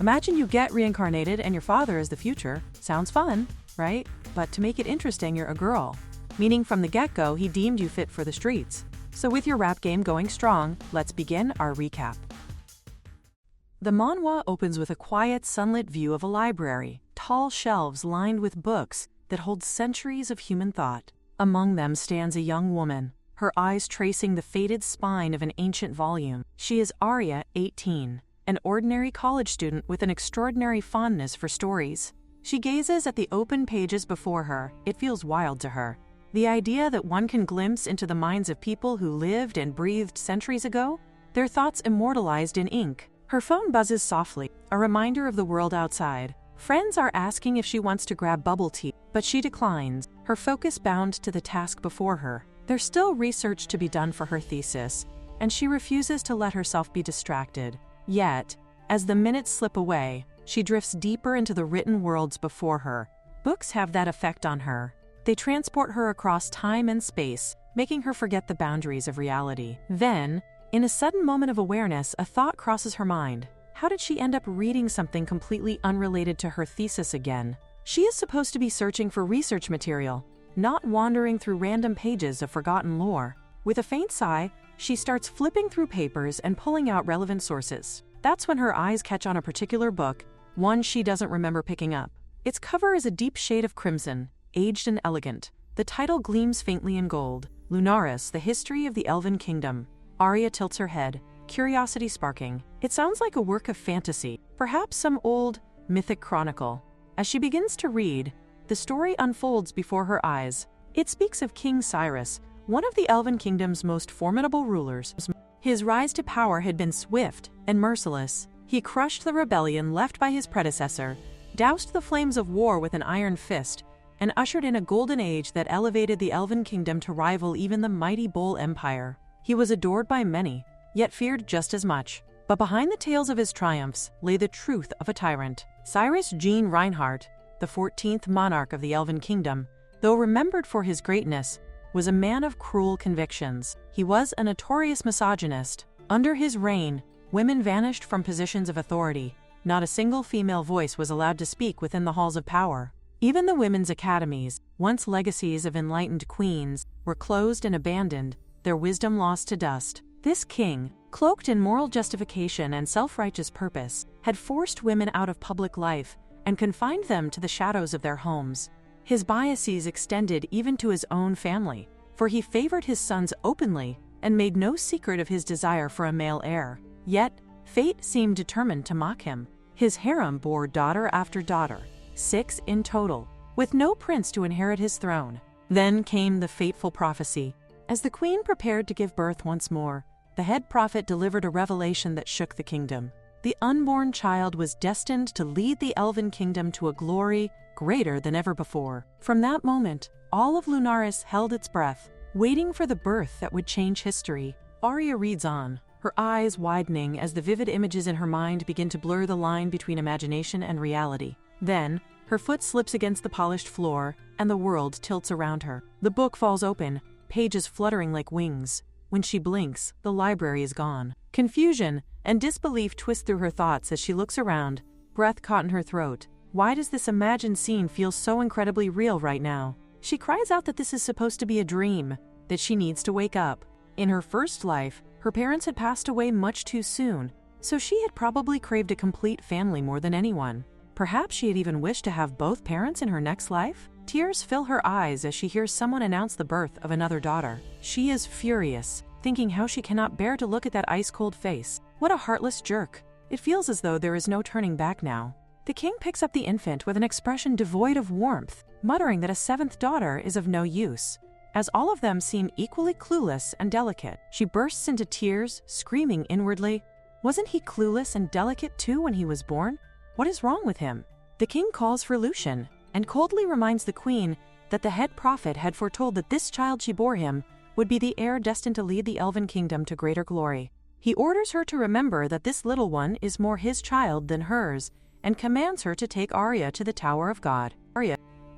Imagine you get reincarnated and your father is the future. Sounds fun, right? But to make it interesting, you're a girl. Meaning from the get-go, he deemed you fit for the streets. So with your rap game going strong, let's begin our recap. The manhwa opens with a quiet, sunlit view of a library, tall shelves lined with books that hold centuries of human thought. Among them stands a young woman, her eyes tracing the faded spine of an ancient volume. She is Arya, 18, an ordinary college student with an extraordinary fondness for stories. She gazes at the open pages before her. It feels wild to her. The idea that one can glimpse into the minds of people who lived and breathed centuries ago, their thoughts immortalized in ink. Her phone buzzes softly, a reminder of the world outside. Friends are asking if she wants to grab bubble tea, but she declines, her focus bound to the task before her. There's still research to be done for her thesis, and she refuses to let herself be distracted. Yet, as the minutes slip away, she drifts deeper into the written worlds before her. Books have that effect on her. They transport her across time and space, making her forget the boundaries of reality. Then, in a sudden moment of awareness, a thought crosses her mind. How did she end up reading something completely unrelated to her thesis again? She is supposed to be searching for research material, not wandering through random pages of forgotten lore. With a faint sigh, she starts flipping through papers and pulling out relevant sources. That's when her eyes catch on a particular book, one she doesn't remember picking up. Its cover is a deep shade of crimson, aged and elegant. The title gleams faintly in gold, Lunaris, the History of the Elven Kingdom. Arya tilts her head, curiosity sparking. It sounds like a work of fantasy, perhaps some old, mythic chronicle. As she begins to read, the story unfolds before her eyes. It speaks of King Cyrus, one of the Elven Kingdom's most formidable rulers. His rise to power had been swift and merciless. He crushed the rebellion left by his predecessor, doused the flames of war with an iron fist, and ushered in a golden age that elevated the Elven Kingdom to rival even the mighty Bull Empire. He was adored by many, yet feared just as much. But behind the tales of his triumphs lay the truth of a tyrant. Cyrus Jean Reinhardt, the 14th monarch of the Elven Kingdom, though remembered for his greatness, was a man of cruel convictions. He was a notorious misogynist. Under his reign, women vanished from positions of authority. Not a single female voice was allowed to speak within the halls of power. Even the women's academies, once legacies of enlightened queens, were closed and abandoned, their wisdom lost to dust. This king, cloaked in moral justification and self-righteous purpose, had forced women out of public life and confined them to the shadows of their homes. His biases extended even to his own family, for he favored his sons openly and made no secret of his desire for a male heir. Yet, fate seemed determined to mock him. His harem bore daughter after daughter, 6 in total, with no prince to inherit his throne. Then came the fateful prophecy. As the queen prepared to give birth once more, the head prophet delivered a revelation that shook the kingdom. The unborn child was destined to lead the Elven Kingdom to a glory greater than ever before. From that moment, all of Lunaris held its breath, waiting for the birth that would change history. Arya reads on, her eyes widening as the vivid images in her mind begin to blur the line between imagination and reality. Then, her foot slips against the polished floor, and the world tilts around her. The book falls open, pages fluttering like wings. When she blinks, the library is gone. Confusion and disbelief twist through her thoughts as she looks around, breath caught in her throat. Why does this imagined scene feel so incredibly real right now? She cries out that this is supposed to be a dream, that she needs to wake up. In her first life, her parents had passed away much too soon, so she had probably craved a complete family more than anyone. Perhaps she had even wished to have both parents in her next life? Tears fill her eyes as she hears someone announce the birth of another daughter. She is furious, thinking how she cannot bear to look at that ice-cold face. What a heartless jerk. It feels as though there is no turning back now. The king picks up the infant with an expression devoid of warmth, muttering that a 7th daughter is of no use. As all of them seem equally clueless and delicate, she bursts into tears, screaming inwardly, "Wasn't he clueless and delicate too when he was born? What is wrong with him?" The king calls for Lucian, and coldly reminds the queen that the head prophet had foretold that this child she bore him would be the heir destined to lead the Elven Kingdom to greater glory. He orders her to remember that this little one is more his child than hers, and commands her to take Arya to the Tower of God.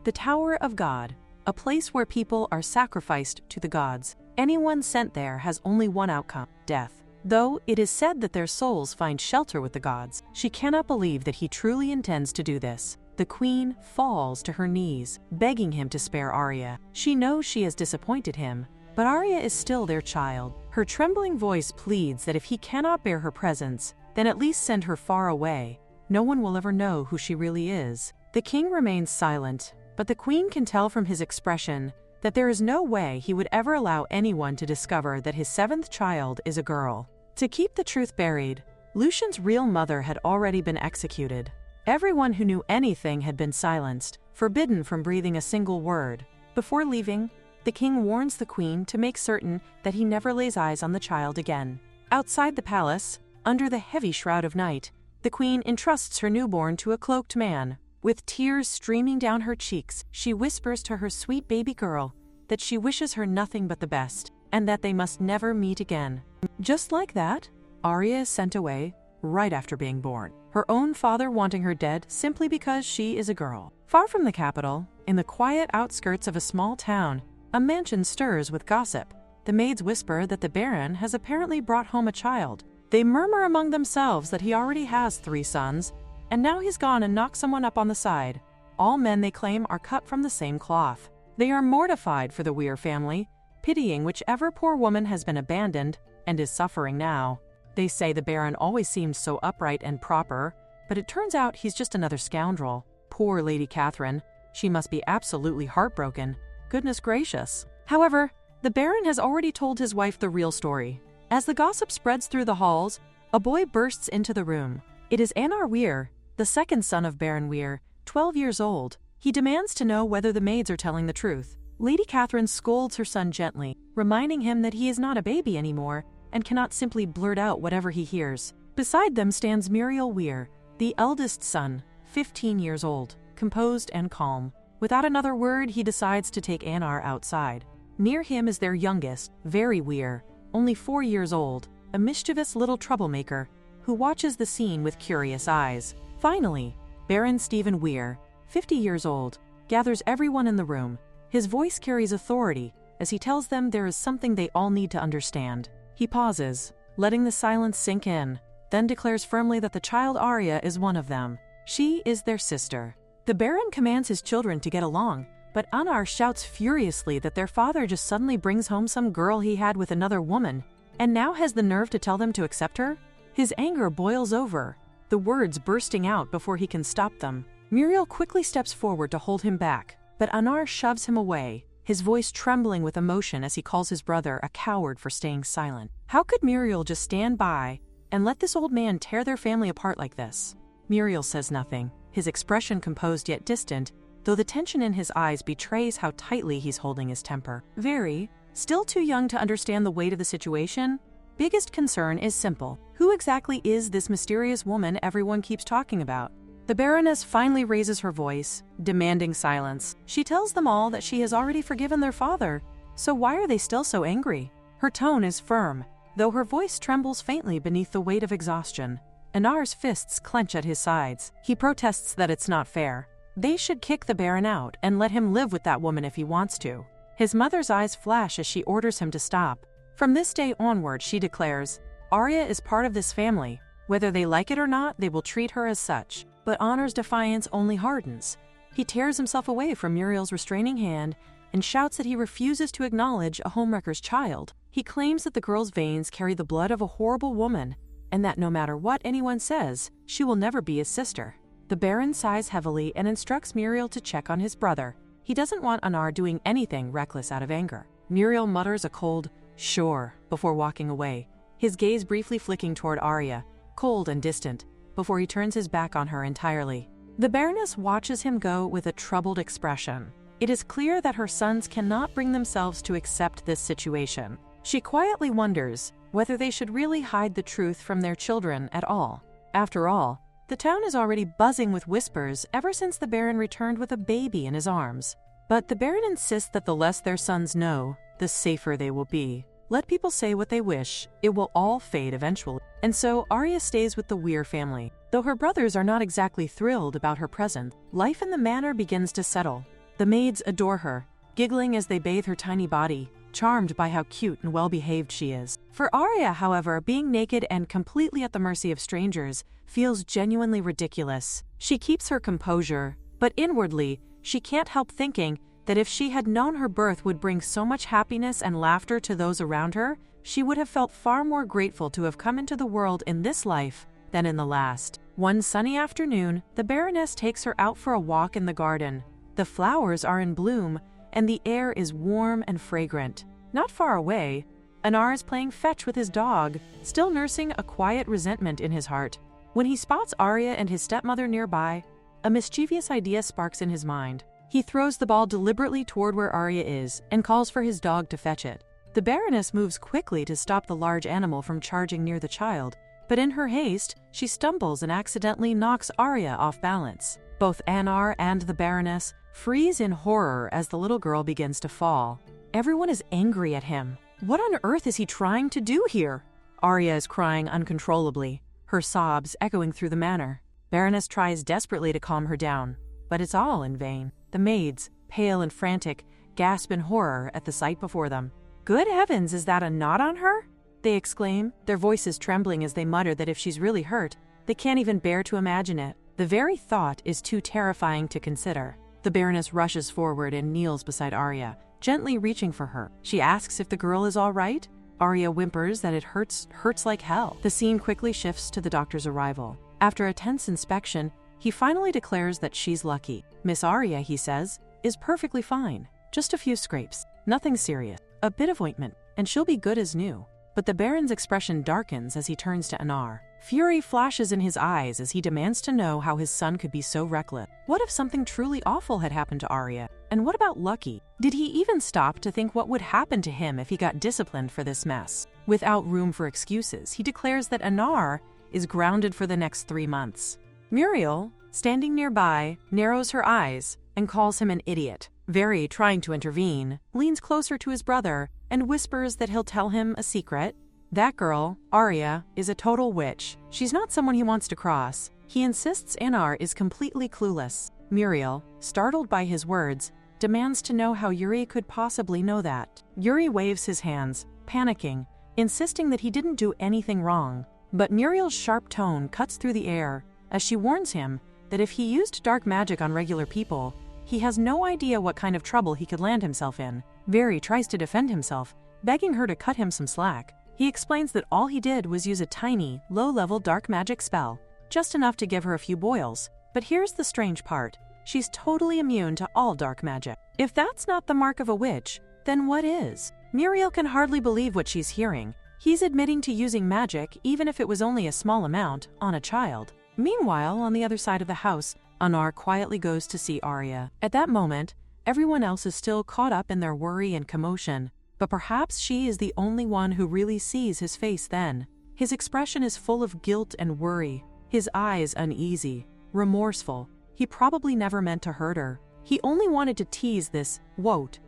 The Tower of God, a place where people are sacrificed to the gods. Anyone sent there has only one outcome, death. Though it is said that their souls find shelter with the gods, she cannot believe that he truly intends to do this. The queen falls to her knees, begging him to spare Arya. She knows she has disappointed him, but Arya is still their child. Her trembling voice pleads that if he cannot bear her presence, then at least send her far away. No one will ever know who she really is. The king remains silent, but the queen can tell from his expression that there is no way he would ever allow anyone to discover that his seventh child is a girl. To keep the truth buried, Lucian's real mother had already been executed. Everyone who knew anything had been silenced, forbidden from breathing a single word. Before leaving, the king warns the queen to make certain that he never lays eyes on the child again. Outside the palace, under the heavy shroud of night, the queen entrusts her newborn to a cloaked man. With tears streaming down her cheeks, she whispers to her sweet baby girl that she wishes her nothing but the best, and that they must never meet again. Just like that, Arya is sent away right after being born, her own father wanting her dead simply because she is a girl. Far from the capital, in the quiet outskirts of a small town, a mansion stirs with gossip. The maids whisper that the Baron has apparently brought home a child. They murmur among themselves that he already has 3 sons, and now he's gone and knocked someone up on the side. All men, they claim, are cut from the same cloth. They are mortified for the Weir family, pitying whichever poor woman has been abandoned and is suffering now. They say the Baron always seemed so upright and proper, but it turns out he's just another scoundrel. Poor Lady Catherine, she must be absolutely heartbroken. Goodness gracious. However, the Baron has already told his wife the real story. As the gossip spreads through the halls, a boy bursts into the room. It is Anar Weir, the second son of Baron Weir, 12 years old. He demands to know whether the maids are telling the truth. Lady Catherine scolds her son gently, reminding him that he is not a baby anymore and cannot simply blurt out whatever he hears. Beside them stands Muriel Weir, the eldest son, 15 years old, composed and calm. Without another word, he decides to take Anar outside. Near him is their youngest, Very Weir, only 4 years old, a mischievous little troublemaker who watches the scene with curious eyes. Finally, Baron Stephen Weir, 50 years old, gathers everyone in the room. His voice carries authority as he tells them there is something they all need to understand. He pauses, letting the silence sink in, then declares firmly that the child Arya is one of them. She is their sister. The Baron commands his children to get along, but Anar shouts furiously that their father just suddenly brings home some girl he had with another woman, and now has the nerve to tell them to accept her? His anger boils over, the words bursting out before he can stop them. Muriel quickly steps forward to hold him back, but Anar shoves him away, his voice trembling with emotion as he calls his brother a coward for staying silent. How could Muriel just stand by and let this old man tear their family apart like this? Muriel says nothing, his expression composed yet distant, though the tension in his eyes betrays how tightly he's holding his temper. Very, still too young to understand the weight of the situation, biggest concern is simple. Who exactly is this mysterious woman everyone keeps talking about? The Baroness finally raises her voice, demanding silence. She tells them all that she has already forgiven their father, so why are they still so angry? Her tone is firm, though her voice trembles faintly beneath the weight of exhaustion. Anar's fists clench at his sides. He protests that it's not fair. They should kick the Baron out and let him live with that woman if he wants to. His mother's eyes flash as she orders him to stop. From this day onward, she declares, Arya is part of this family. Whether they like it or not, they will treat her as such. But Anar's defiance only hardens. He tears himself away from Muriel's restraining hand and shouts that he refuses to acknowledge a homewrecker's child. He claims that the girl's veins carry the blood of a horrible woman, and that no matter what anyone says, she will never be his sister. The Baron sighs heavily and instructs Muriel to check on his brother. He doesn't want Anar doing anything reckless out of anger. Muriel mutters a cold, "Sure," before walking away, his gaze briefly flicking toward Arya, cold and distant, before he turns his back on her entirely. The Baroness watches him go with a troubled expression. It is clear that her sons cannot bring themselves to accept this situation. She quietly wonders whether they should really hide the truth from their children at all. After all, the town is already buzzing with whispers ever since the Baron returned with a baby in his arms. But the Baron insists that the less their sons know, the safer they will be. Let people say what they wish, it will all fade eventually. And so Arya stays with the Weir family. Though her brothers are not exactly thrilled about her presence, life in the manor begins to settle. The maids adore her, giggling as they bathe her tiny body, charmed by how cute and well-behaved she is. For Arya, however, being naked and completely at the mercy of strangers feels genuinely ridiculous. She keeps her composure, but inwardly, she can't help thinking that if she had known her birth would bring so much happiness and laughter to those around her, she would have felt far more grateful to have come into the world in this life than in the last. One sunny afternoon, the Baroness takes her out for a walk in the garden. The flowers are in bloom, and the air is warm and fragrant. Not far away, Anar is playing fetch with his dog, still nursing a quiet resentment in his heart. When he spots Arya and his stepmother nearby, a mischievous idea sparks in his mind. He throws the ball deliberately toward where Arya is and calls for his dog to fetch it. The Baroness moves quickly to stop the large animal from charging near the child, but in her haste, she stumbles and accidentally knocks Arya off balance. Both Anar and the Baroness freeze in horror as the little girl begins to fall. Everyone is angry at him. What on earth is he trying to do here? Arya is crying uncontrollably, her sobs echoing through the manor. Baroness tries desperately to calm her down, but it's all in vain. The maids, pale and frantic, gasp in horror at the sight before them. "Good heavens, is that a knot on her?" they exclaim, their voices trembling as they mutter that if she's really hurt, they can't even bear to imagine it. The very thought is too terrifying to consider. The Baroness rushes forward and kneels beside Arya, gently reaching for her. She asks if the girl is all right. Arya whimpers that it hurts like hell. The scene quickly shifts to the doctor's arrival. After a tense inspection, he finally declares that she's lucky. Miss Arya, he says, is perfectly fine. Just a few scrapes. Nothing serious. A bit of ointment, and she'll be good as new. But the Baron's expression darkens as he turns to Anar. Fury flashes in his eyes as he demands to know how his son could be so reckless. What if something truly awful had happened to Arya? And what about Lucky? Did he even stop to think what would happen to him if he got disciplined for this mess? Without room for excuses, he declares that Anar is grounded for the next 3 months. Muriel, standing nearby, narrows her eyes and calls him an idiot. Very trying to intervene, leans closer to his brother and whispers that he'll tell him a secret. That girl, Arya, is a total witch. She's not someone he wants to cross. He insists Anar is completely clueless. Muriel, startled by his words, demands to know how Yuri could possibly know that. Yuri waves his hands, panicking, insisting that he didn't do anything wrong. But Muriel's sharp tone cuts through the air as she warns him that if he used dark magic on regular people, he has no idea what kind of trouble he could land himself in. Very tries to defend himself, begging her to cut him some slack. He explains that all he did was use a tiny, low-level dark magic spell, just enough to give her a few boils. But here's the strange part. She's totally immune to all dark magic. If that's not the mark of a witch, then what is? Muriel can hardly believe what she's hearing. He's admitting to using magic, even if it was only a small amount, on a child. Meanwhile, on the other side of the house, Anar quietly goes to see Arya. At that moment, everyone else is still caught up in their worry and commotion, but perhaps she is the only one who really sees his face then. His expression is full of guilt and worry, his eyes uneasy, remorseful. He probably never meant to hurt her. He only wanted to tease this quote,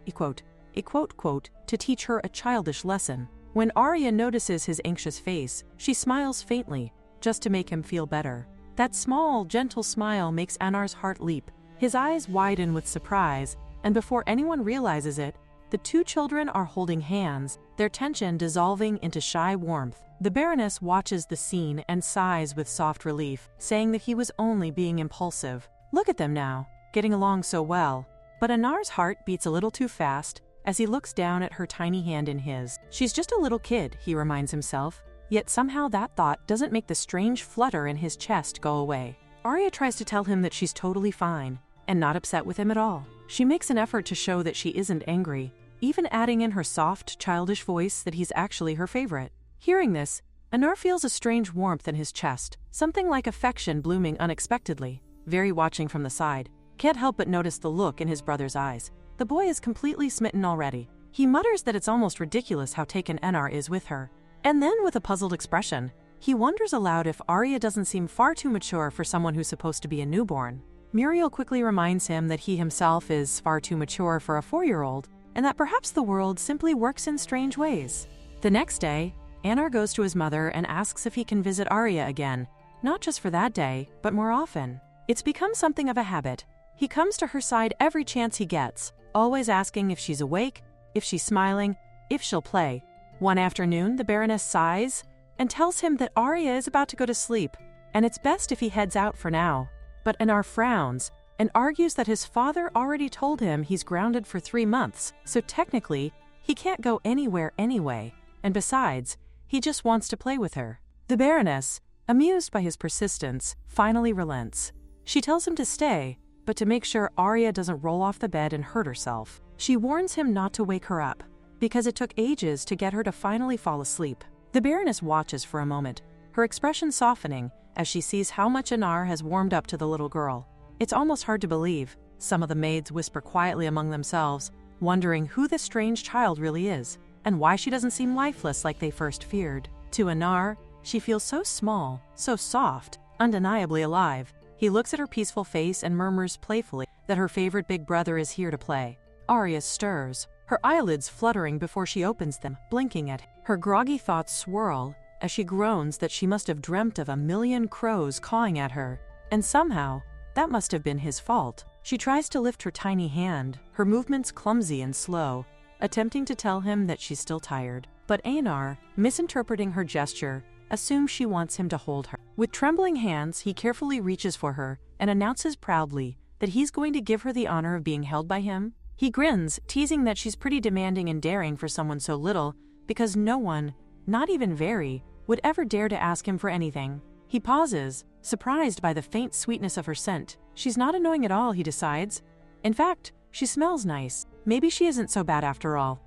to teach her a childish lesson. When Arya notices his anxious face, she smiles faintly, just to make him feel better. That small, gentle smile makes Anar's heart leap. His eyes widen with surprise, and before anyone realizes it, the two children are holding hands, their tension dissolving into shy warmth. The Baroness watches the scene and sighs with soft relief, saying that he was only being impulsive. Look at them now, getting along so well. But Anar's heart beats a little too fast as he looks down at her tiny hand in his. She's just a little kid, he reminds himself. Yet somehow that thought doesn't make the strange flutter in his chest go away. Arya tries to tell him that she's totally fine and not upset with him at all. She makes an effort to show that she isn't angry, even adding in her soft, childish voice that he's actually her favorite. Hearing this, Anar feels a strange warmth in his chest, something like affection blooming unexpectedly. Very watching from the side, can't help but notice the look in his brother's eyes. The boy is completely smitten already. He mutters that it's almost ridiculous how taken Anar is with her. And then, with a puzzled expression, he wonders aloud if Arya doesn't seem far too mature for someone who's supposed to be a newborn. Muriel quickly reminds him that he himself is far too mature for a 4-year-old, and that perhaps the world simply works in strange ways. The next day, Anar goes to his mother and asks if he can visit Arya again, not just for that day, but more often. It's become something of a habit. He comes to her side every chance he gets, always asking if she's awake, if she's smiling, if she'll play. One afternoon, the Baroness sighs and tells him that Arya is about to go to sleep, and it's best if he heads out for now. But Anar frowns and argues that his father already told him he's grounded for 3 months, so technically, he can't go anywhere anyway, and besides, he just wants to play with her. The Baroness, amused by his persistence, finally relents. She tells him to stay, but to make sure Arya doesn't roll off the bed and hurt herself. She warns him not to wake her up, because it took ages to get her to finally fall asleep. The Baroness watches for a moment, her expression softening as she sees how much Anar has warmed up to the little girl. It's almost hard to believe. Some of the maids whisper quietly among themselves, wondering who this strange child really is, and why she doesn't seem lifeless like they first feared. To Anar, she feels so small, so soft, undeniably alive. He looks at her peaceful face and murmurs playfully that her favorite big brother is here to play. Arya stirs, her eyelids fluttering before she opens them, blinking at him. Her groggy thoughts swirl as she groans that she must have dreamt of 1,000,000 crows cawing at her, and somehow, that must have been his fault. She tries to lift her tiny hand, her movements clumsy and slow, attempting to tell him that she's still tired. But Anar, misinterpreting her gesture, assumes she wants him to hold her. With trembling hands, he carefully reaches for her and announces proudly that he's going to give her the honor of being held by him. He grins, teasing that she's pretty demanding and daring for someone so little, because no one, not even Very, would ever dare to ask him for anything. He pauses, surprised by the faint sweetness of her scent. She's not annoying at all, he decides. In fact, she smells nice. Maybe she isn't so bad after all.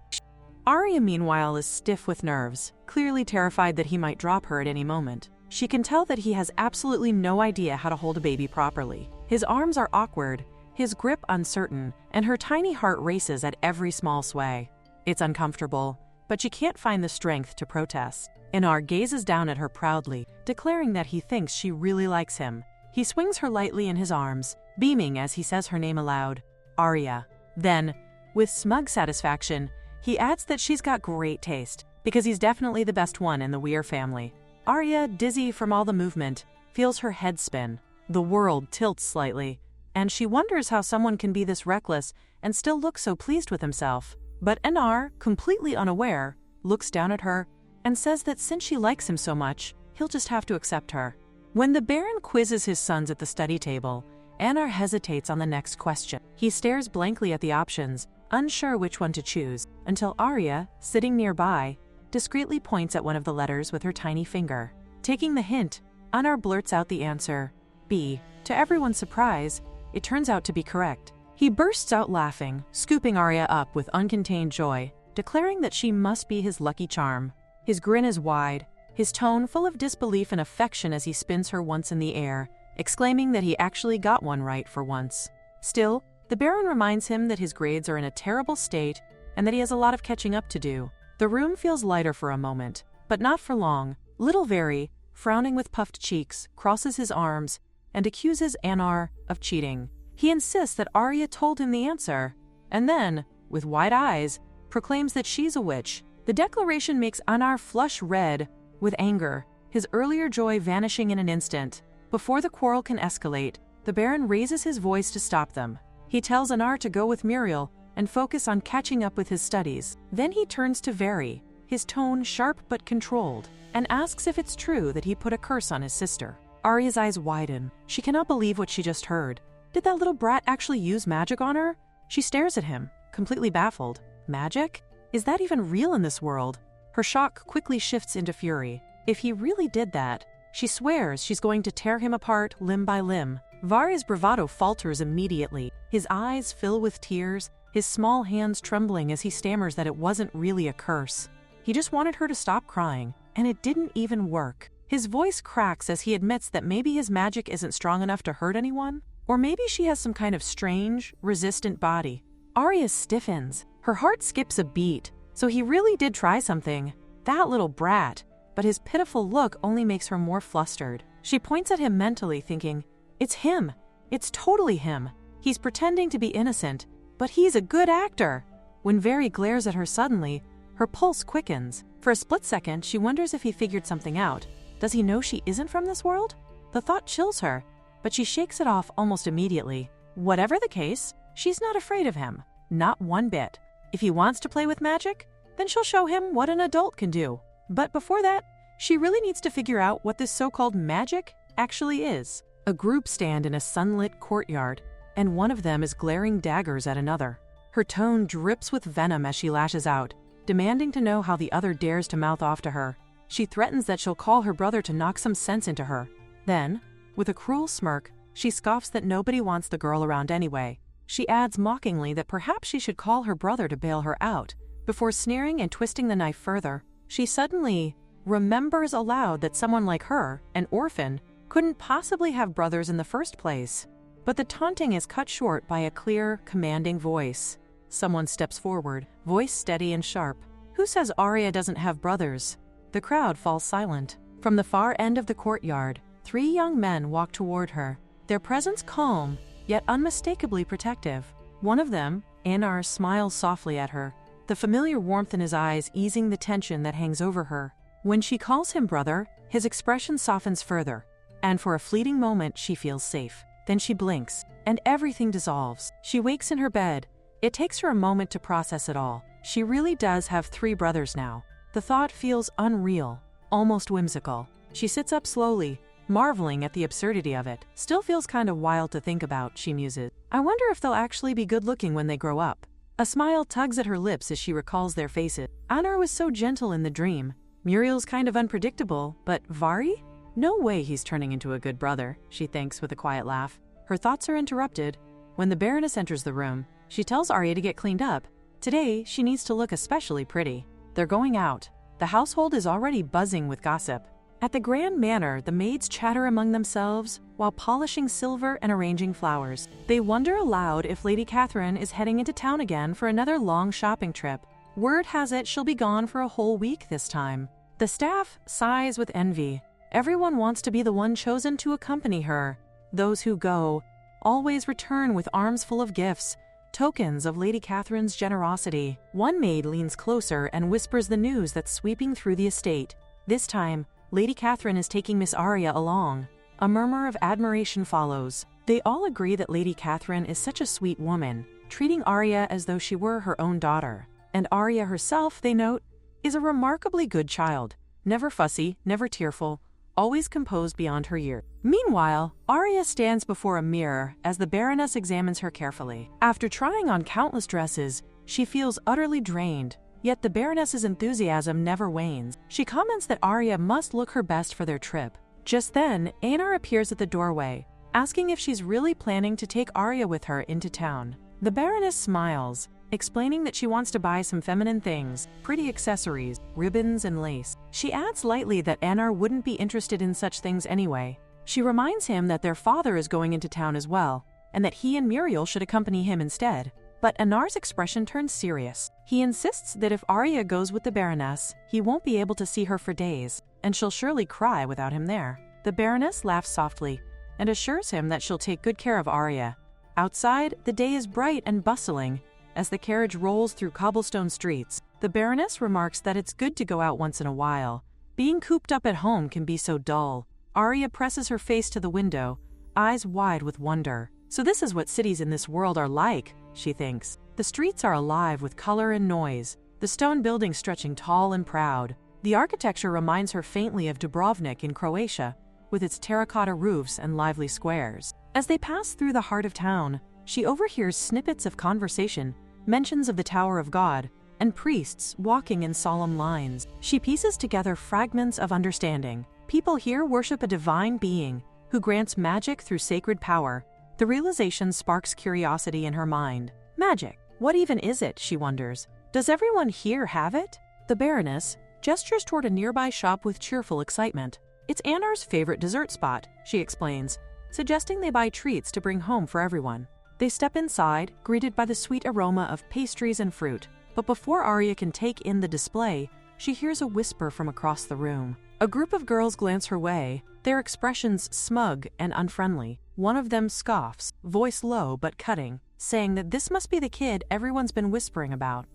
Arya, meanwhile, is stiff with nerves, clearly terrified that he might drop her at any moment. She can tell that he has absolutely no idea how to hold a baby properly. His arms are awkward, his grip uncertain, and her tiny heart races at every small sway. It's uncomfortable, but she can't find the strength to protest. Anar gazes down at her proudly, declaring that he thinks she really likes him. He swings her lightly in his arms, beaming as he says her name aloud, Arya. Then, with smug satisfaction, he adds that she's got great taste, because he's definitely the best one in the Weir family. Arya, dizzy from all the movement, feels her head spin. The world tilts slightly, and she wonders how someone can be this reckless and still look so pleased with himself. But Anar, completely unaware, looks down at her and says that since she likes him so much, he'll just have to accept her. When the Baron quizzes his sons at the study table, Anar hesitates on the next question. He stares blankly at the options, unsure which one to choose, until Arya, sitting nearby, discreetly points at one of the letters with her tiny finger. Taking the hint, Anar blurts out the answer, B. To everyone's surprise, it turns out to be correct. He bursts out laughing, scooping Arya up with uncontained joy, declaring that she must be his lucky charm. His grin is wide, his tone full of disbelief and affection as he spins her once in the air, exclaiming that he actually got one right for once. Still, the Baron reminds him that his grades are in a terrible state and that he has a lot of catching up to do. The room feels lighter for a moment, but not for long. Little Very, frowning with puffed cheeks, crosses his arms and accuses Anar of cheating. He insists that Arya told him the answer, and then, with wide eyes, proclaims that she's a witch. The declaration makes Anar flush red with anger, his earlier joy vanishing in an instant. Before the quarrel can escalate, the Baron raises his voice to stop them. He tells Anar to go with Muriel and focus on catching up with his studies. Then he turns to Very, his tone sharp but controlled, and asks if it's true that he put a curse on his sister. Arya's eyes widen. She cannot believe what she just heard. Did that little brat actually use magic on her? She stares at him, completely baffled. Magic? Is that even real in this world? Her shock quickly shifts into fury. If he really did that, she swears she's going to tear him apart limb by limb. Vari's bravado falters immediately. His eyes fill with tears, his small hands trembling as he stammers that it wasn't really a curse. He just wanted her to stop crying, and it didn't even work. His voice cracks as he admits that maybe his magic isn't strong enough to hurt anyone, or maybe she has some kind of strange, resistant body. Arya stiffens. Her heart skips a beat, so he really did try something. That little brat. But his pitiful look only makes her more flustered. She points at him mentally, thinking, it's him. It's totally him. He's pretending to be innocent, but he's a good actor. When Very glares at her suddenly, her pulse quickens. For a split second, she wonders if he figured something out. Does he know she isn't from this world? The thought chills her, but she shakes it off almost immediately. Whatever the case, she's not afraid of him. Not one bit. If he wants to play with magic, Then she'll show him what an adult can do. But before that, she really needs to figure out what this so-called magic actually is. A group stand in a sunlit courtyard, and one of them is glaring daggers at another. Her tone drips with venom as she lashes out, demanding to know how the other dares to mouth off to her. She threatens that she'll call her brother to knock some sense into her. Then, with a cruel smirk, she scoffs that nobody wants the girl around anyway. She adds mockingly that perhaps she should call her brother to bail her out. Before sneering and twisting the knife further, she suddenly remembers aloud that someone like her, an orphan, couldn't possibly have brothers in the first place. But the taunting is cut short by a clear, commanding voice. Someone steps forward, voice steady and sharp. Who says Arya doesn't have brothers? The crowd falls silent. From the far end of the courtyard, 3 young men walk toward her, their presence calm, yet unmistakably protective. One of them, Anar, smiles softly at her, the familiar warmth in his eyes easing the tension that hangs over her. When she calls him brother, his expression softens further, and for a fleeting moment she feels safe. Then she blinks, and everything dissolves. She wakes in her bed. It takes her a moment to process it all. She really does have 3 brothers now. The thought feels unreal, almost whimsical. She sits up slowly, marveling at the absurdity of it. Still feels kind of wild to think about, she muses. I wonder if they'll actually be good-looking when they grow up. A smile tugs at her lips as she recalls their faces. Anar was so gentle in the dream. Muriel's kind of unpredictable, but Vari? No way he's turning into a good brother, she thinks with a quiet laugh. Her thoughts are interrupted. When the Baroness enters the room, she tells Arya to get cleaned up. Today, she needs to look especially pretty. They're going out. The household is already buzzing with gossip. At the Grand Manor, the maids chatter among themselves while polishing silver and arranging flowers. They wonder aloud if Lady Catherine is heading into town again for another long shopping trip. Word has it she'll be gone for a whole week this time. The staff sighs with envy. Everyone wants to be the one chosen to accompany her. Those who go always return with arms full of gifts, tokens of Lady Catherine's generosity. One maid leans closer and whispers the news that's sweeping through the estate. This time, Lady Catherine is taking Miss Arya along. A murmur of admiration follows. They all agree that Lady Catherine is such a sweet woman, treating Arya as though she were her own daughter. And Arya herself, they note, is a remarkably good child, never fussy, never tearful, always composed beyond her years. Meanwhile, Arya stands before a mirror as the Baroness examines her carefully. After trying on countless dresses, she feels utterly drained. Yet the Baroness's enthusiasm never wanes. She comments that Arya must look her best for their trip. Just then, Anar appears at the doorway, asking if she's really planning to take Arya with her into town. The Baroness smiles, explaining that she wants to buy some feminine things, pretty accessories, ribbons and lace. She adds lightly that Anar wouldn't be interested in such things anyway. She reminds him that their father is going into town as well, and that he and Muriel should accompany him instead. But Anar's expression turns serious. He insists that if Arya goes with the Baroness, he won't be able to see her for days, and she'll surely cry without him there. The Baroness laughs softly and assures him that she'll take good care of Arya. Outside, the day is bright and bustling as the carriage rolls through cobblestone streets. The Baroness remarks that it's good to go out once in a while. Being cooped up at home can be so dull. Arya presses her face to the window, eyes wide with wonder. So this is what cities in this world are like, she thinks. The streets are alive with color and noise, the stone buildings stretching tall and proud. The architecture reminds her faintly of Dubrovnik in Croatia, with its terracotta roofs and lively squares. As they pass through the heart of town, she overhears snippets of conversation, mentions of the Tower of God, and priests walking in solemn lines. She pieces together fragments of understanding. People here worship a divine being who grants magic through sacred power. The realization sparks curiosity in her mind. Magic. What even is it, she wonders. Does everyone here have it? The Baroness gestures toward a nearby shop with cheerful excitement. It's Anar's favorite dessert spot, she explains, suggesting they buy treats to bring home for everyone. They step inside, greeted by the sweet aroma of pastries and fruit. But before Arya can take in the display, she hears a whisper from across the room. A group of girls glance her way, their expressions smug and unfriendly. One of them scoffs, voice low but cutting, saying that this must be the kid everyone's been whispering about.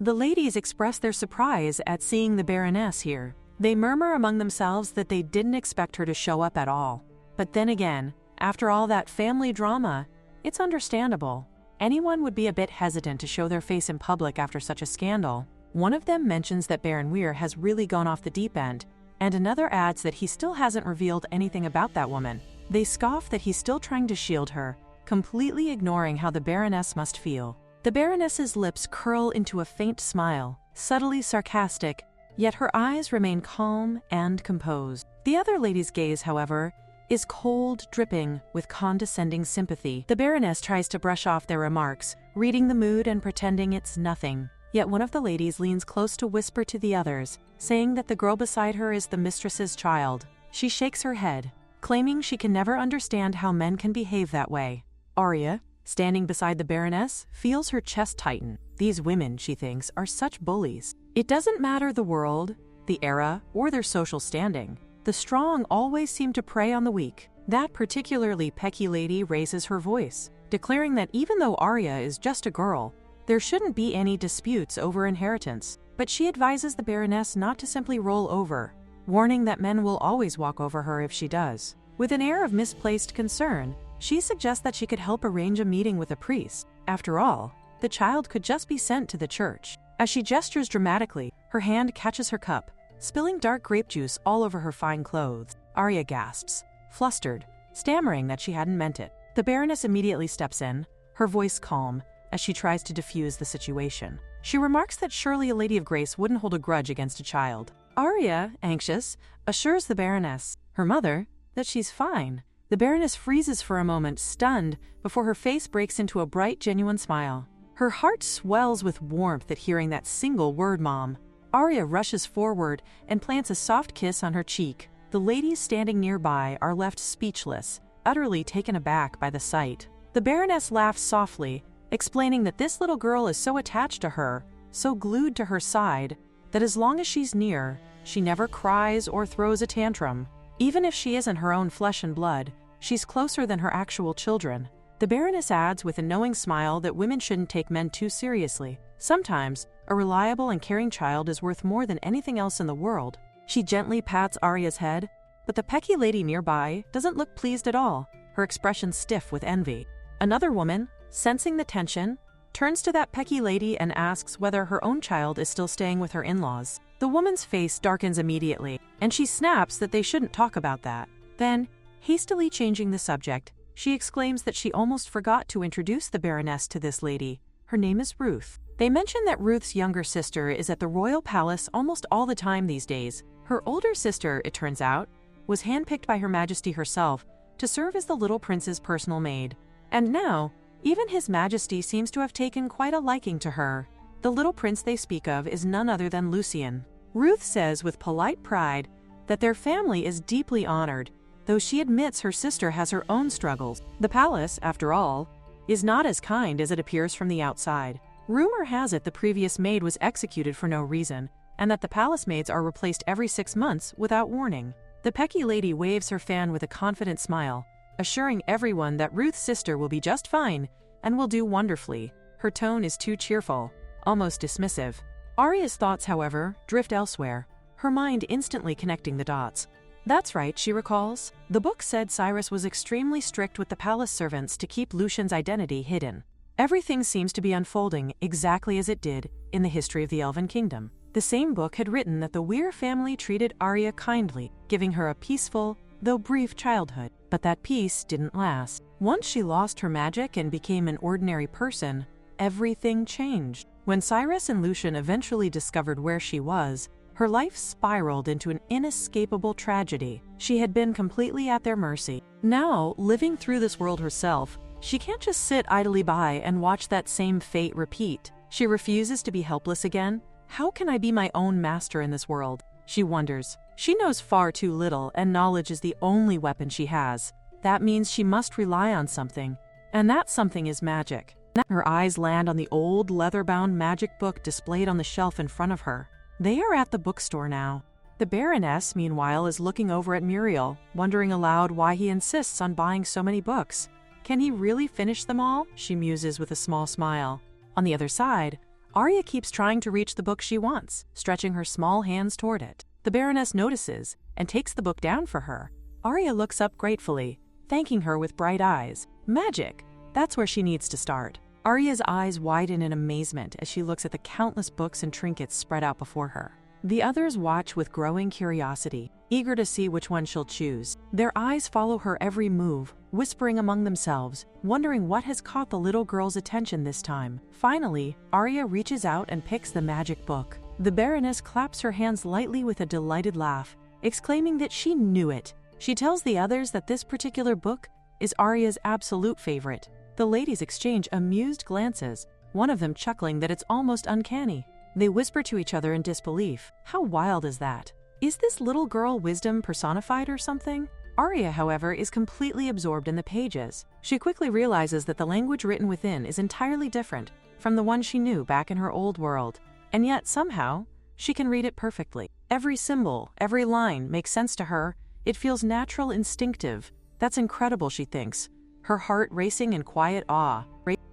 The ladies express their surprise at seeing the Baroness here. They murmur among themselves that they didn't expect her to show up at all. But then again, after all that family drama, it's understandable. Anyone would be a bit hesitant to show their face in public after such a scandal. One of them mentions that Baron Weir has really gone off the deep end, and another adds that he still hasn't revealed anything about that woman. They scoff that he's still trying to shield her, completely ignoring how the Baroness must feel. The Baroness's lips curl into a faint smile, subtly sarcastic, yet her eyes remain calm and composed. The other lady's gaze, however, is cold, dripping with condescending sympathy. The Baroness tries to brush off their remarks, reading the mood and pretending it's nothing. Yet one of the ladies leans close to whisper to the others, saying that the girl beside her is the mistress's child. She shakes her head, claiming she can never understand how men can behave that way. Arya, standing beside the Baroness, feels her chest tighten. These women, she thinks, are such bullies. It doesn't matter the world, the era, or their social standing. The strong always seem to prey on the weak. That particularly pecky lady raises her voice, declaring that even though Arya is just a girl, there shouldn't be any disputes over inheritance. But she advises the Baroness not to simply roll over, warning that men will always walk over her if she does. With an air of misplaced concern, she suggests that she could help arrange a meeting with a priest. After all, the child could just be sent to the church. As she gestures dramatically, her hand catches her cup, spilling dark grape juice all over her fine clothes. Arya gasps, flustered, stammering that she hadn't meant it. The Baroness immediately steps in, her voice calm, as she tries to defuse the situation. She remarks that surely a lady of grace wouldn't hold a grudge against a child. Arya, anxious, assures the Baroness, her mother, that she's fine. The Baroness freezes for a moment, stunned, before her face breaks into a bright, genuine smile. Her heart swells with warmth at hearing that single word, Mom. Arya rushes forward and plants a soft kiss on her cheek. The ladies standing nearby are left speechless, utterly taken aback by the sight. The Baroness laughs softly, explaining that this little girl is so attached to her, so glued to her side, that as long as she's near, she never cries or throws a tantrum. Even if she isn't her own flesh and blood, she's closer than her actual children. The Baroness adds with a knowing smile that women shouldn't take men too seriously. Sometimes, a reliable and caring child is worth more than anything else in the world. She gently pats Arya's head, but the pecky lady nearby doesn't look pleased at all, her expression stiff with envy. Another woman, sensing the tension, turns to that pecky lady and asks whether her own child is still staying with her in-laws. The woman's face darkens immediately, and she snaps that they shouldn't talk about that. Then, hastily changing the subject, she exclaims that she almost forgot to introduce the Baroness to this lady. Her name is Ruth. They mention that Ruth's younger sister is at the royal palace almost all the time these days. Her older sister, it turns out, was handpicked by Her Majesty herself to serve as the little prince's personal maid. And now, even His Majesty seems to have taken quite a liking to her. The little prince they speak of is none other than Lucien. Ruth says with polite pride that their family is deeply honored, though she admits her sister has her own struggles. The palace, after all, is not as kind as it appears from the outside. Rumor has it the previous maid was executed for no reason, and that the palace maids are replaced every 6 months without warning. The pecky lady waves her fan with a confident smile, assuring everyone that Ruth's sister will be just fine and will do wonderfully. Her tone is too cheerful, almost dismissive. Arya's thoughts, however, drift elsewhere, her mind instantly connecting the dots. That's right, she recalls. The book said Cyrus was extremely strict with the palace servants to keep Lucian's identity hidden. Everything seems to be unfolding exactly as it did in the history of the Elven Kingdom. The same book had written that the Weir family treated Arya kindly, giving her a peaceful, though brief childhood. But that peace didn't last. Once she lost her magic and became an ordinary person, everything changed. When Cyrus and Lucian eventually discovered where she was, her life spiraled into an inescapable tragedy. She had been completely at their mercy. Now, living through this world herself, she can't just sit idly by and watch that same fate repeat. She refuses to be helpless again. How can I be my own master in this world? She wonders. She knows far too little, and knowledge is the only weapon she has. That means she must rely on something, and that something is magic. Her eyes land on the old leather-bound magic book displayed on the shelf in front of her. They are at the bookstore now. The Baroness, meanwhile, is looking over at Muriel, wondering aloud why he insists on buying so many books. Can he really finish them all? She muses with a small smile. On the other side, Arya keeps trying to reach the book she wants, stretching her small hands toward it. The Baroness notices and takes the book down for her. Arya looks up gratefully, thanking her with bright eyes. Magic! That's where she needs to start. Arya's eyes widen in amazement as she looks at the countless books and trinkets spread out before her. The others watch with growing curiosity, eager to see which one she'll choose. Their eyes follow her every move, whispering among themselves, wondering what has caught the little girl's attention this time. Finally, Arya reaches out and picks the magic book. The Baroness claps her hands lightly with a delighted laugh, exclaiming that she knew it. She tells the others that this particular book is Arya's absolute favorite. The ladies exchange amused glances, one of them chuckling that it's almost uncanny. They whisper to each other in disbelief. How wild is that? Is this little girl wisdom personified or something? Arya, however, is completely absorbed in the pages. She quickly realizes that the language written within is entirely different from the one she knew back in her old world, and yet somehow she can read it perfectly. Every symbol, every line makes sense to her. It feels natural, instinctive. That's incredible, she thinks, her heart racing in quiet awe.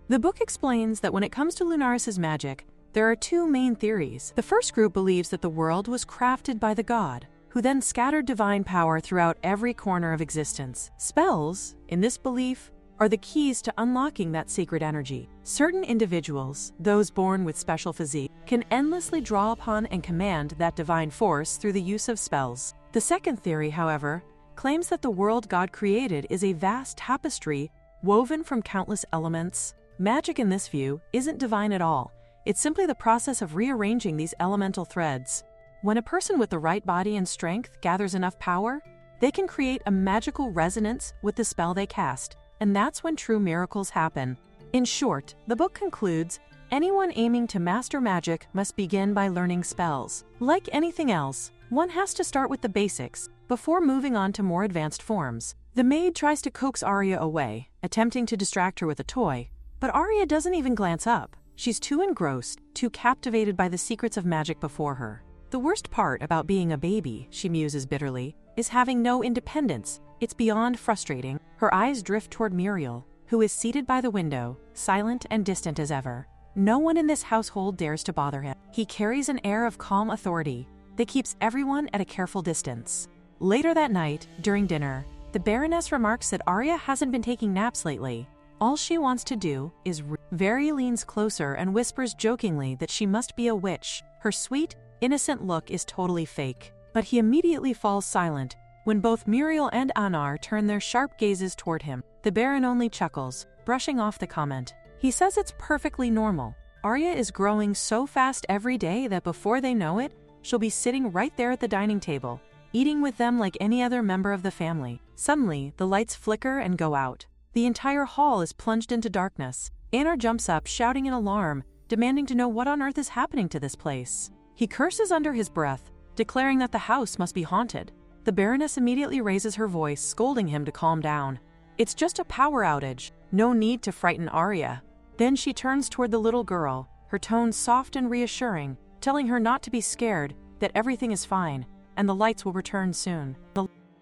The book explains that when it comes to Lunaris's magic, there are two main theories. The first group believes that the world was crafted by the god, who then scattered divine power throughout every corner of existence. Spells, in this belief, are the keys to unlocking that secret energy. Certain individuals, those born with special physique, can endlessly draw upon and command that divine force through the use of spells. The second theory, however, claims that the world God created is a vast tapestry woven from countless elements. Magic in this view isn't divine at all. It's simply the process of rearranging these elemental threads. When a person with the right body and strength gathers enough power, they can create a magical resonance with the spell they cast, and that's when true miracles happen. In short, the book concludes, anyone aiming to master magic must begin by learning spells. Like anything else, one has to start with the basics before moving on to more advanced forms. The maid tries to coax Arya away, attempting to distract her with a toy, but Arya doesn't even glance up. She's too engrossed, too captivated by the secrets of magic before her. The worst part about being a baby, she muses bitterly, is having no independence. It's beyond frustrating. Her eyes drift toward Muriel, who is seated by the window, silent and distant as ever. No one in this household dares to bother him. He carries an air of calm authority that keeps everyone at a careful distance. Later that night, during dinner, the Baroness remarks that Arya hasn't been taking naps lately. All she wants to do is Very leans closer and whispers jokingly that she must be a witch. Her sweet, innocent look is totally fake. But he immediately falls silent when both Muriel and Anar turn their sharp gazes toward him. The Baron only chuckles, brushing off the comment. He says it's perfectly normal. Arya is growing so fast every day that before they know it, she'll be sitting right there at the dining table, eating with them like any other member of the family. Suddenly, the lights flicker and go out. The entire hall is plunged into darkness. Anar jumps up, shouting in alarm, demanding to know what on earth is happening to this place. He curses under his breath, declaring that the house must be haunted. The Baroness immediately raises her voice, scolding him to calm down. It's just a power outage. No need to frighten Arya. Then she turns toward the little girl, her tone soft and reassuring, telling her not to be scared, that everything is fine, and the lights will return soon.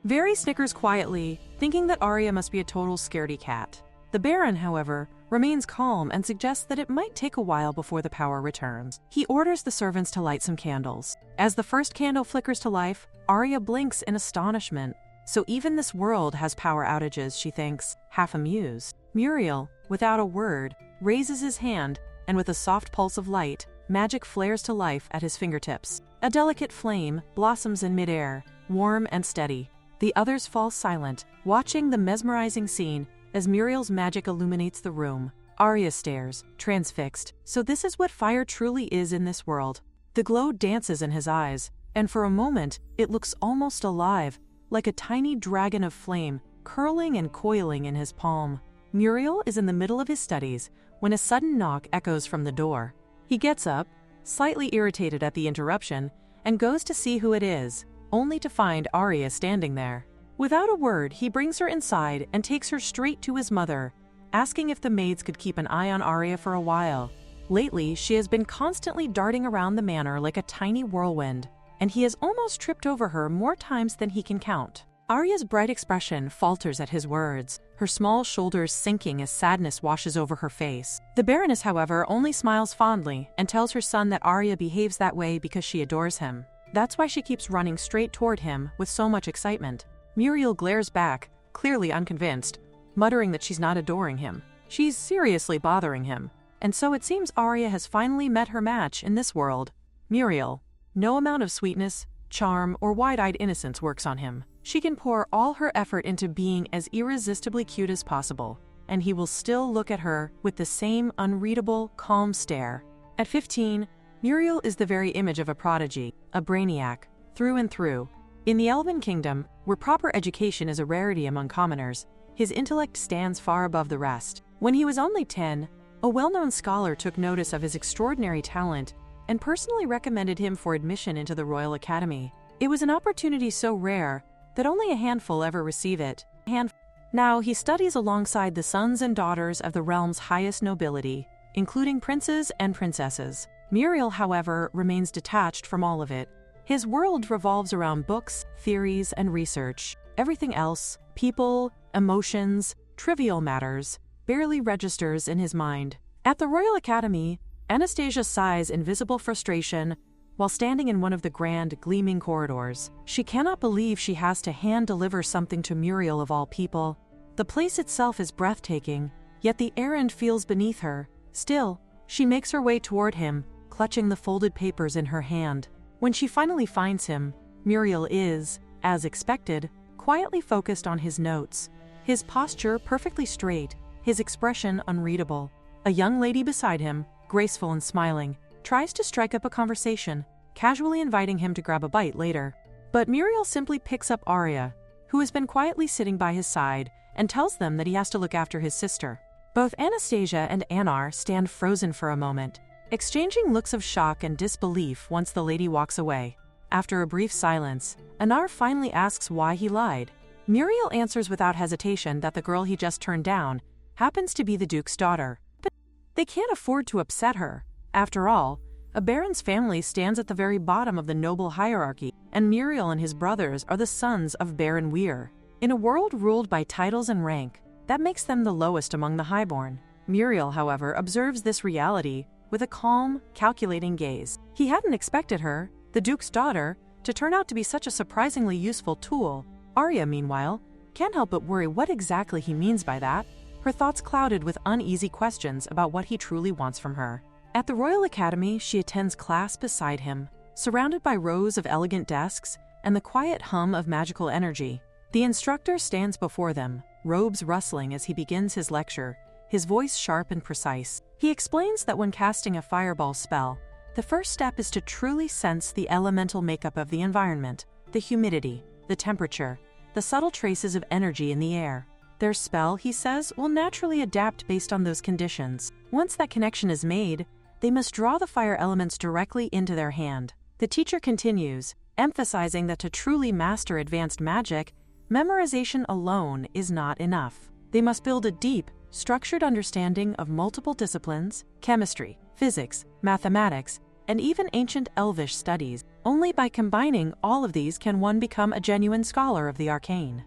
Very snickers quietly, thinking that Arya must be a total scaredy cat. The Baron, however, remains calm and suggests that it might take a while before the power returns. He orders the servants to light some candles. As the first candle flickers to life, Arya blinks in astonishment. So even this world has power outages, she thinks, half amused. Muriel, without a word, raises his hand, and with a soft pulse of light, magic flares to life at his fingertips. A delicate flame blossoms in midair, warm and steady. The others fall silent, watching the mesmerizing scene as Muriel's magic illuminates the room. Arya stares, transfixed. So this is what fire truly is in this world. The glow dances in his eyes, and for a moment, it looks almost alive, like a tiny dragon of flame, curling and coiling in his palm. Muriel is in the middle of his studies when a sudden knock echoes from the door. He gets up, slightly irritated at the interruption, and goes to see who it is, only to find Arya standing there. Without a word, he brings her inside and takes her straight to his mother, asking if the maids could keep an eye on Arya for a while. Lately, she has been constantly darting around the manor like a tiny whirlwind, and he has almost tripped over her more times than he can count. Arya's bright expression falters at his words, her small shoulders sinking as sadness washes over her face. The Baroness, however, only smiles fondly and tells her son that Arya behaves that way because she adores him. That's why she keeps running straight toward him with so much excitement. Muriel glares back, clearly unconvinced, muttering that she's not adoring him. She's seriously bothering him. And so it seems Arya has finally met her match in this world. Muriel. No amount of sweetness, charm, or wide-eyed innocence works on him. She can pour all her effort into being as irresistibly cute as possible, and he will still look at her with the same unreadable, calm stare. At 15, Muriel is the very image of a prodigy, a brainiac, through and through. In the Elven Kingdom, where proper education is a rarity among commoners, his intellect stands far above the rest. When he was only 10, a well-known scholar took notice of his extraordinary talent and personally recommended him for admission into the Royal Academy. It was an opportunity so rare that only a handful ever receive it. Now he studies alongside the sons and daughters of the realm's highest nobility, including princes and princesses. Muriel, however, remains detached from all of it. His world revolves around books, theories, and research. Everything else, people, emotions, trivial matters, barely registers in his mind. At the Royal Academy, Anastasia sighs in visible frustration while standing in one of the grand, gleaming corridors. She cannot believe she has to hand-deliver something to Muriel of all people. The place itself is breathtaking, yet the errand feels beneath her. Still, she makes her way toward him, clutching the folded papers in her hand. When she finally finds him, Muriel is, as expected, quietly focused on his notes. His posture perfectly straight, his expression unreadable. A young lady beside him, graceful and smiling, tries to strike up a conversation, casually inviting him to grab a bite later. But Muriel simply picks up Arya, who has been quietly sitting by his side, and tells them that he has to look after his sister. Both Anastasia and Anar stand frozen for a moment, exchanging looks of shock and disbelief once the lady walks away. After a brief silence, Anar finally asks why he lied. Muriel answers without hesitation that the girl he just turned down happens to be the Duke's daughter. But they can't afford to upset her. After all, a baron's family stands at the very bottom of the noble hierarchy, and Muriel and his brothers are the sons of Baron Weir. In a world ruled by titles and rank, that makes them the lowest among the highborn. Muriel, however, observes this reality with a calm, calculating gaze. He hadn't expected her, the Duke's daughter, to turn out to be such a surprisingly useful tool. Arya, meanwhile, can't help but worry what exactly he means by that, her thoughts clouded with uneasy questions about what he truly wants from her. At the Royal Academy, she attends class beside him, surrounded by rows of elegant desks and the quiet hum of magical energy. The instructor stands before them, robes rustling as he begins his lecture, his voice sharp and precise. He explains that when casting a fireball spell, the first step is to truly sense the elemental makeup of the environment, the humidity, the temperature, the subtle traces of energy in the air. Their spell, he says, will naturally adapt based on those conditions. Once that connection is made, they must draw the fire elements directly into their hand. The teacher continues, emphasizing that to truly master advanced magic, memorization alone is not enough. They must build a deep, structured understanding of multiple disciplines, chemistry, physics, mathematics, and even ancient elvish studies. Only by combining all of these can one become a genuine scholar of the arcane.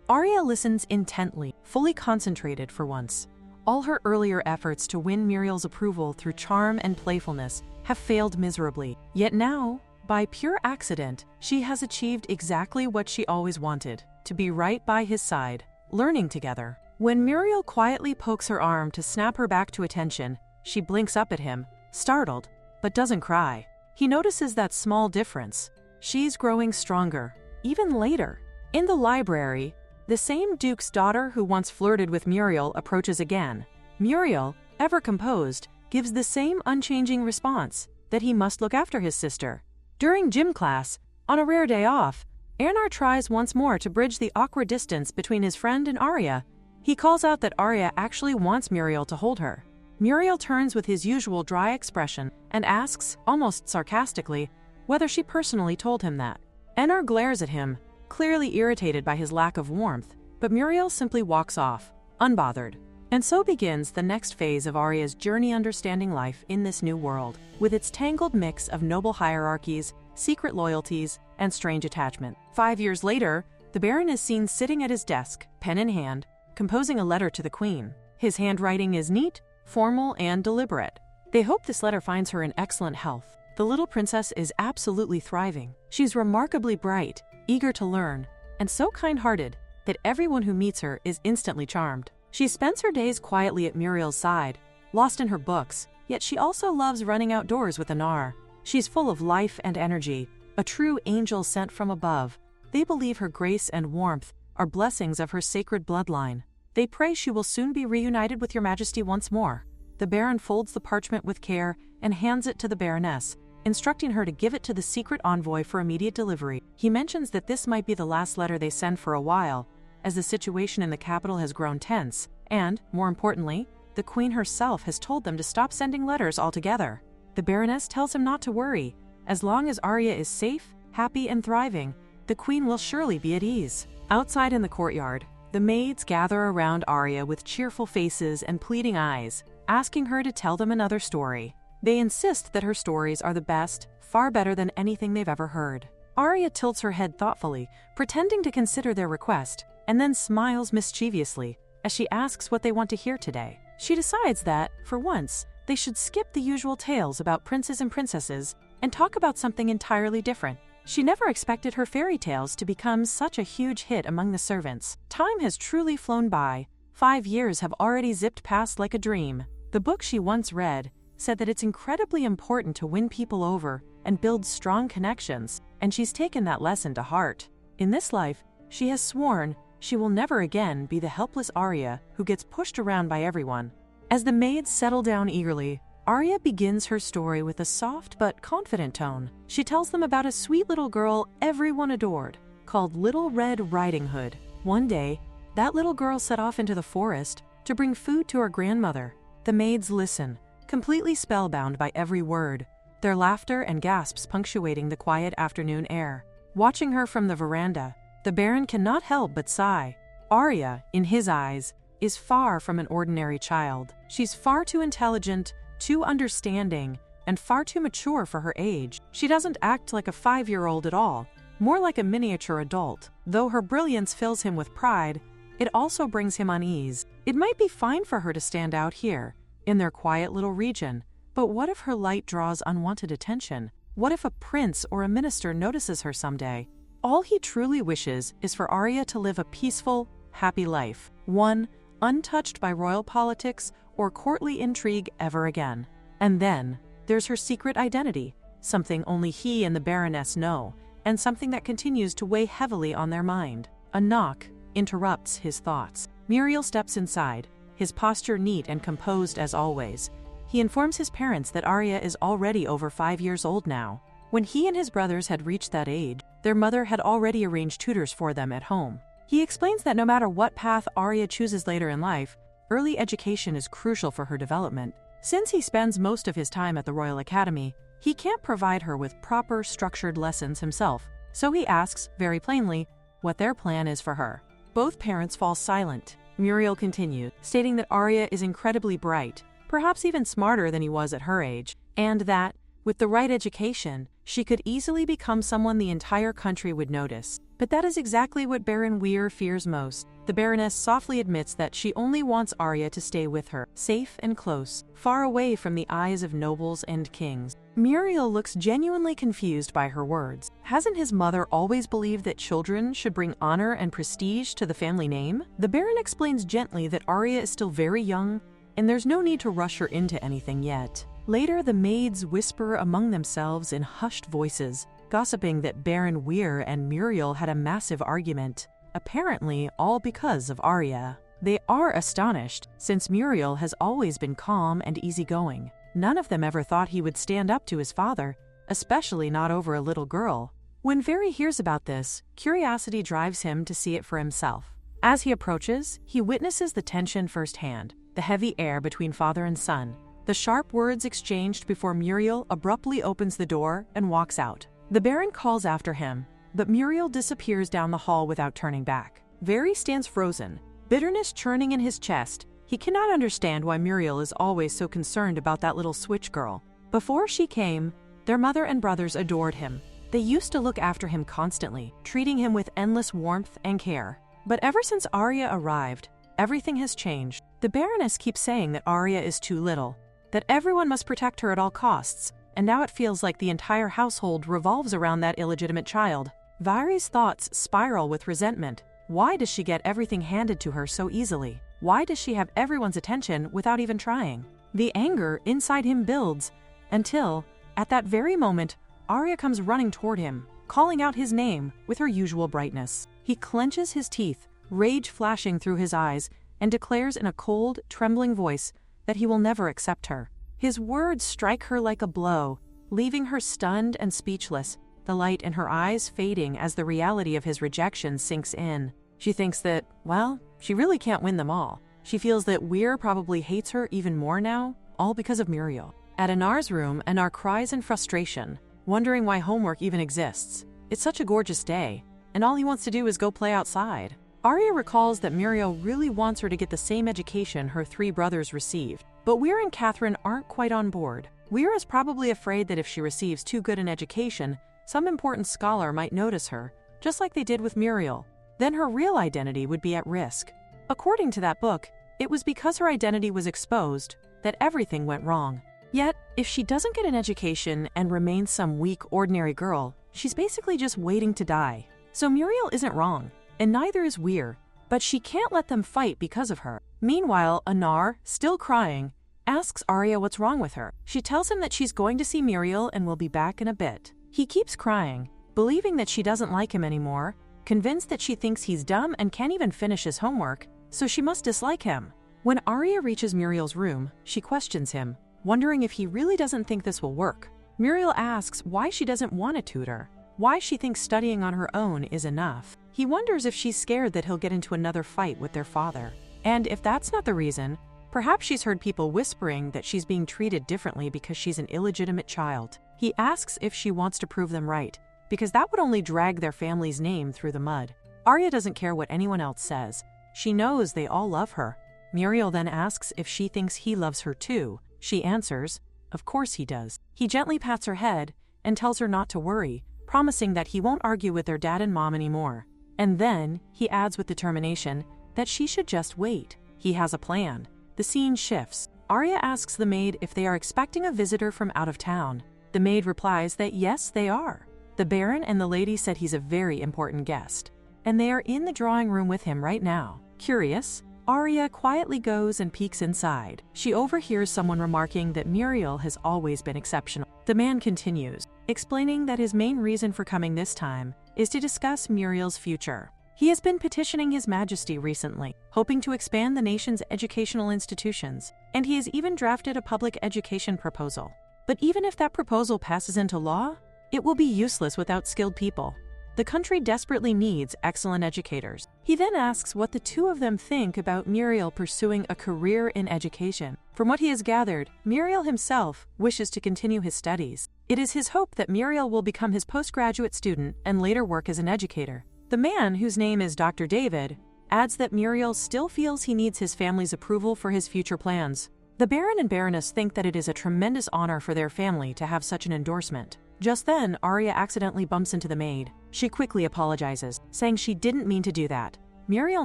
Arya listens intently, fully concentrated for once. All her earlier efforts to win Muriel's approval through charm and playfulness have failed miserably. Yet now, by pure accident, she has achieved exactly what she always wanted, to be right by his side, learning together. When Muriel quietly pokes her arm to snap her back to attention, she blinks up at him, startled, but doesn't cry. He notices that small difference. She's growing stronger, even later. In the library, the same Duke's daughter who once flirted with Muriel approaches again. Muriel, ever composed, gives the same unchanging response, that he must look after his sister. During gym class, on a rare day off, Anar tries once more to bridge the awkward distance between his friend and Arya. He calls out that Arya actually wants Muriel to hold her. Muriel turns with his usual dry expression and asks, almost sarcastically, whether she personally told him that. Anar glares at him, clearly irritated by his lack of warmth, but Muriel simply walks off, unbothered. And so begins the next phase of Arya's journey understanding life in this new world, with its tangled mix of noble hierarchies, secret loyalties, and strange attachment. 5 years later, the Baron is seen sitting at his desk, pen in hand, composing a letter to the Queen. His handwriting is neat, formal, and deliberate. They hope this letter finds her in excellent health. The little princess is absolutely thriving. She's remarkably bright, eager to learn, and so kind-hearted that everyone who meets her is instantly charmed. She spends her days quietly at Muriel's side, lost in her books, yet she also loves running outdoors with Anar. She's full of life and energy, a true angel sent from above. They believe her grace and warmth are blessings of her sacred bloodline. They pray she will soon be reunited with your majesty once more. The Baron folds the parchment with care and hands it to the Baroness, instructing her to give it to the secret envoy for immediate delivery. He mentions that this might be the last letter they send for a while, as the situation in the capital has grown tense, and, more importantly, the Queen herself has told them to stop sending letters altogether. The Baroness tells him not to worry. As long as Arya is safe, happy, and thriving, the Queen will surely be at ease. Outside in the courtyard, the maids gather around Arya with cheerful faces and pleading eyes, asking her to tell them another story. They insist that her stories are the best, far better than anything they've ever heard. Arya tilts her head thoughtfully, pretending to consider their request, and then smiles mischievously as she asks what they want to hear today. She decides that, for once, they should skip the usual tales about princes and princesses and talk about something entirely different. She never expected her fairy tales to become such a huge hit among the servants. Time has truly flown by. 5 years have already zipped past like a dream. The book she once read said that it's incredibly important to win people over and build strong connections, and she's taken that lesson to heart. In this life, she has sworn she will never again be the helpless Arya who gets pushed around by everyone. As the maids settle down eagerly, Arya begins her story with a soft but confident tone. She tells them about a sweet little girl everyone adored, called Little Red Riding Hood. One day, that little girl set off into the forest to bring food to her grandmother. The maids listen, completely spellbound by every word, their laughter and gasps punctuating the quiet afternoon air. Watching her from the veranda, the Baron cannot help but sigh. Arya, in his eyes, is far from an ordinary child. She's far too intelligent, too understanding, and far too mature for her age. She doesn't act like a 5-year-old at all, more like a miniature adult. Though her brilliance fills him with pride, it also brings him unease. It might be fine for her to stand out here, in their quiet little region, but what if her light draws unwanted attention? What if a prince or a minister notices her someday? All he truly wishes is for Arya to live a peaceful, happy life, one untouched by royal politics or courtly intrigue ever again. And then, there's her secret identity, something only he and the Baroness know, and something that continues to weigh heavily on their mind. A knock interrupts his thoughts. Muriel steps inside, his posture neat and composed as always. He informs his parents that Arya is already over 5 years old now. When he and his brothers had reached that age, their mother had already arranged tutors for them at home. He explains that no matter what path Arya chooses later in life, early education is crucial for her development. Since he spends most of his time at the Royal Academy, he can't provide her with proper, structured lessons himself, so he asks, very plainly, what their plan is for her. Both parents fall silent. Muriel continued, stating that Arya is incredibly bright, perhaps even smarter than he was at her age, and that, with the right education, she could easily become someone the entire country would notice. But that is exactly what Baron Weir fears most. The Baroness softly admits that she only wants Arya to stay with her, safe and close, far away from the eyes of nobles and kings. Muriel looks genuinely confused by her words. Hasn't his mother always believed that children should bring honor and prestige to the family name? The Baron explains gently that Arya is still very young, and there's no need to rush her into anything yet. Later, the maids whisper among themselves in hushed voices, gossiping that Baron Weir and Muriel had a massive argument, apparently all because of Arya. They are astonished, since Muriel has always been calm and easygoing. None of them ever thought he would stand up to his father, especially not over a little girl. When Very hears about this, curiosity drives him to see it for himself. As he approaches, he witnesses the tension firsthand, the heavy air between father and son, the sharp words exchanged before Muriel abruptly opens the door and walks out. The Baron calls after him, but Muriel disappears down the hall without turning back. Very stands frozen, bitterness churning in his chest. He cannot understand why Muriel is always so concerned about that little switch girl. Before she came, their mother and brothers adored him. They used to look after him constantly, treating him with endless warmth and care. But ever since Arya arrived, everything has changed. The Baroness keeps saying that Arya is too little, that everyone must protect her at all costs, and now it feels like the entire household revolves around that illegitimate child. Vairi's thoughts spiral with resentment. Why does she get everything handed to her so easily? Why does she have everyone's attention without even trying? The anger inside him builds until, at that very moment, Arya comes running toward him, calling out his name with her usual brightness. He clenches his teeth, rage flashing through his eyes, and declares in a cold, trembling voice that he will never accept her. His words strike her like a blow, leaving her stunned and speechless, the light in her eyes fading as the reality of his rejection sinks in. She thinks that, well, she really can't win them all. She feels that Weir probably hates her even more now, all because of Muriel. At Anar's room, Anar cries in frustration, wondering why homework even exists. It's such a gorgeous day, and all he wants to do is go play outside. Arya recalls that Muriel really wants her to get the same education her 3 brothers received, but Weir and Catherine aren't quite on board. Weir is probably afraid that if she receives too good an education, some important scholar might notice her, just like they did with Muriel. Then her real identity would be at risk. According to that book, it was because her identity was exposed that everything went wrong. Yet, if she doesn't get an education and remains some weak, ordinary girl, she's basically just waiting to die. So Muriel isn't wrong, and neither is Weir, but she can't let them fight because of her. Meanwhile, Anar, still crying, asks Arya what's wrong with her. She tells him that she's going to see Muriel and will be back in a bit. He keeps crying, believing that she doesn't like him anymore, convinced that she thinks he's dumb and can't even finish his homework, so she must dislike him. When Arya reaches Muriel's room, she questions him, wondering if he really doesn't think this will work. Muriel asks why she doesn't want a tutor, why she thinks studying on her own is enough. He wonders if she's scared that he'll get into another fight with their father. And if that's not the reason, perhaps she's heard people whispering that she's being treated differently because she's an illegitimate child. He asks if she wants to prove them right, because that would only drag their family's name through the mud. Arya doesn't care what anyone else says. She knows they all love her. Muriel then asks if she thinks he loves her too. She answers, of course he does. He gently pats her head and tells her not to worry, promising that he won't argue with their dad and mom anymore. And then, he adds with determination that she should just wait. He has a plan. The scene shifts. Arya asks the maid if they are expecting a visitor from out of town. The maid replies that yes, they are. The Baron and the lady said he's a very important guest, and they are in the drawing room with him right now. Curious, Arya quietly goes and peeks inside. She overhears someone remarking that Muriel has always been exceptional. The man continues, explaining that his main reason for coming this time is to discuss Muriel's future. He has been petitioning His Majesty recently, hoping to expand the nation's educational institutions, and he has even drafted a public education proposal. But even if that proposal passes into law, it will be useless without skilled people. The country desperately needs excellent educators. He then asks what the two of them think about Muriel pursuing a career in education. From what he has gathered, Muriel himself wishes to continue his studies. It is his hope that Muriel will become his postgraduate student and later work as an educator. The man, whose name is Dr. David, adds that Muriel still feels he needs his family's approval for his future plans. The Baron and Baroness think that it is a tremendous honor for their family to have such an endorsement. Just then, Arya accidentally bumps into the maid. She quickly apologizes, saying she didn't mean to do that. Muriel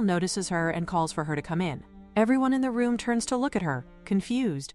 notices her and calls for her to come in. Everyone in the room turns to look at her, confused,